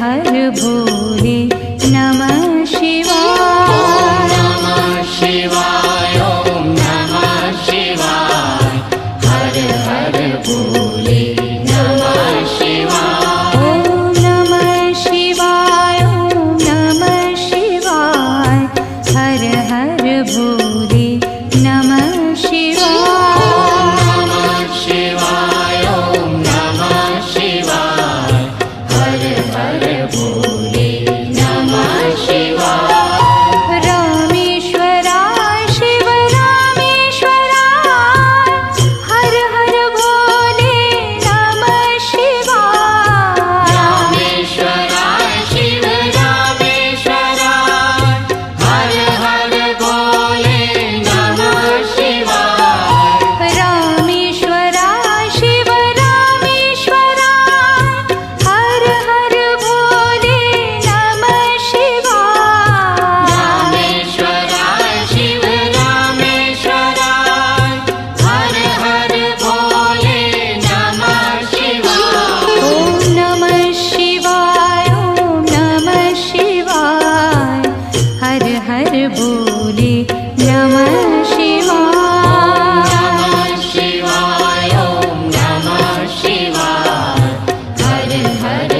हर भोले नमः शिवाय। नमः शिवाय ओम नमः शिवाय हर हर भोले नमः शिवाय। ओम नमः शिवाय ओम नमः शिवाय हर हर भोले नमः शिवाय। नमः शिवाय ओम नमः शिवाय हर हर भोले नमः शिवाय। रामेश्वराय शिव रामेश्वराय हर हर भोले नमः शिवाय। रामेश्वराय शिव रामेश्वराय हर हर भोले नमः शिवाय। रामेश्वराय शिव रामेश्वराय हर हर भोले नमः शिवाय। रामेश्वराय शिव रामेश्वराय हर हर भोले नमः शिवाय। ओम नमः शिवाय ओम नमः शिवाय हर हर भोले नमः शिवाय। नमः शिवाय ओम नमः शिवाय हर हर